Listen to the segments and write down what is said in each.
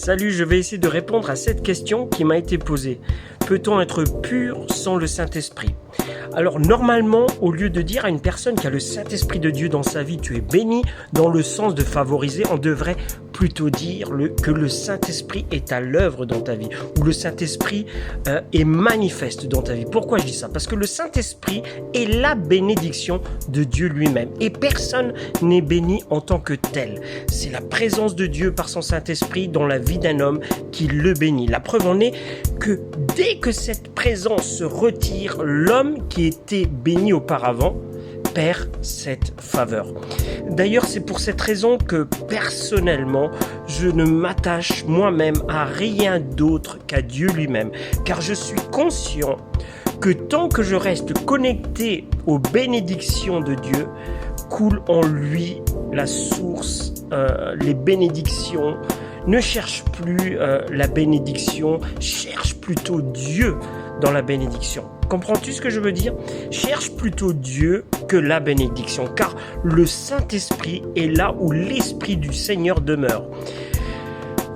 Salut, je vais essayer de répondre à cette question qui m'a été posée. Peut-on être pur sans le Saint-Esprit ? Alors normalement, au lieu de dire à une personne qui a le Saint-Esprit de Dieu dans sa vie, tu es béni, dans le sens de favoriser, on devrait plutôt dire que le Saint-Esprit est à l'œuvre dans ta vie, ou le Saint-Esprit est manifeste dans ta vie. Pourquoi je dis ça ? Parce que le Saint-Esprit est la bénédiction de Dieu lui-même, et personne n'est béni en tant que tel. C'est la présence de Dieu par son Saint-Esprit dans la vie d'un homme qui le bénit. La preuve en est que dès que cette présence se retire, l'homme qui était béni auparavant perd cette faveur. D'ailleurs, c'est pour cette raison que personnellement, je ne m'attache moi-même à rien d'autre qu'à Dieu lui-même, car je suis conscient que tant que je reste connecté aux bénédictions de Dieu, coule en lui la source, les bénédictions. Ne cherche plus la bénédiction, cherche plutôt Dieu dans la bénédiction. Comprends-tu ce que je veux dire ? Cherche plutôt Dieu que la bénédiction, car le Saint-Esprit est là où l'Esprit du Seigneur demeure.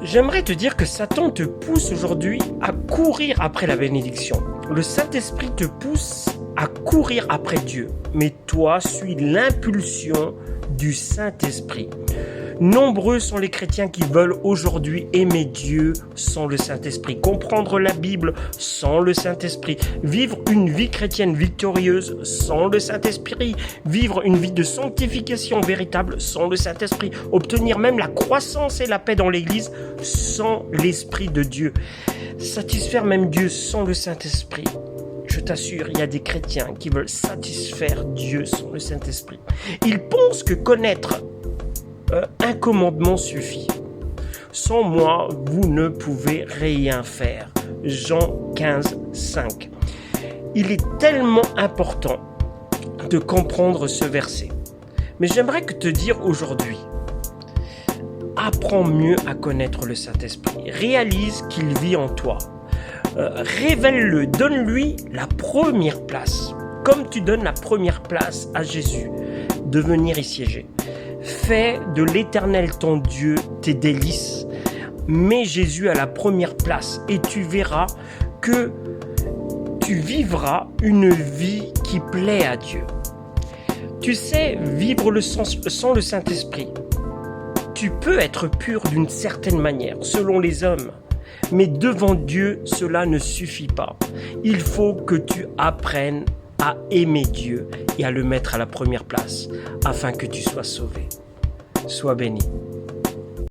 J'aimerais te dire que Satan te pousse aujourd'hui à courir après la bénédiction. Le Saint-Esprit te pousse à courir après Dieu, mais toi suis l'impulsion du Saint-Esprit. Nombreux sont les chrétiens qui veulent aujourd'hui aimer Dieu sans le Saint-Esprit, comprendre la Bible sans le Saint-Esprit, vivre une vie chrétienne victorieuse sans le Saint-Esprit, vivre une vie de sanctification véritable sans le Saint-Esprit, obtenir même la croissance et la paix dans l'Église sans l'Esprit de Dieu, satisfaire même Dieu sans le Saint-Esprit. Je t'assure, il y a des chrétiens qui veulent satisfaire Dieu sans le Saint-Esprit. Ils pensent que connaître un commandement suffit. Sans moi, vous ne pouvez rien faire. Jean 15, 5. Il est tellement important de comprendre ce verset. Mais j'aimerais te dire aujourd'hui, apprends mieux à connaître le Saint-Esprit. Réalise qu'il vit en toi. Révèle-le, donne-lui la première place. Comme tu donnes la première place à Jésus de venir y siéger. Fais de l'Éternel ton Dieu tes délices. Mets Jésus à la première place et tu verras que tu vivras une vie qui plaît à Dieu. Tu sais, vivre sans le Saint-Esprit, tu peux être pur d'une certaine manière, selon les hommes. Mais devant Dieu, cela ne suffit pas. Il faut que tu apprennes à aimer Dieu et à le mettre à la première place, afin que tu sois sauvé. Sois béni.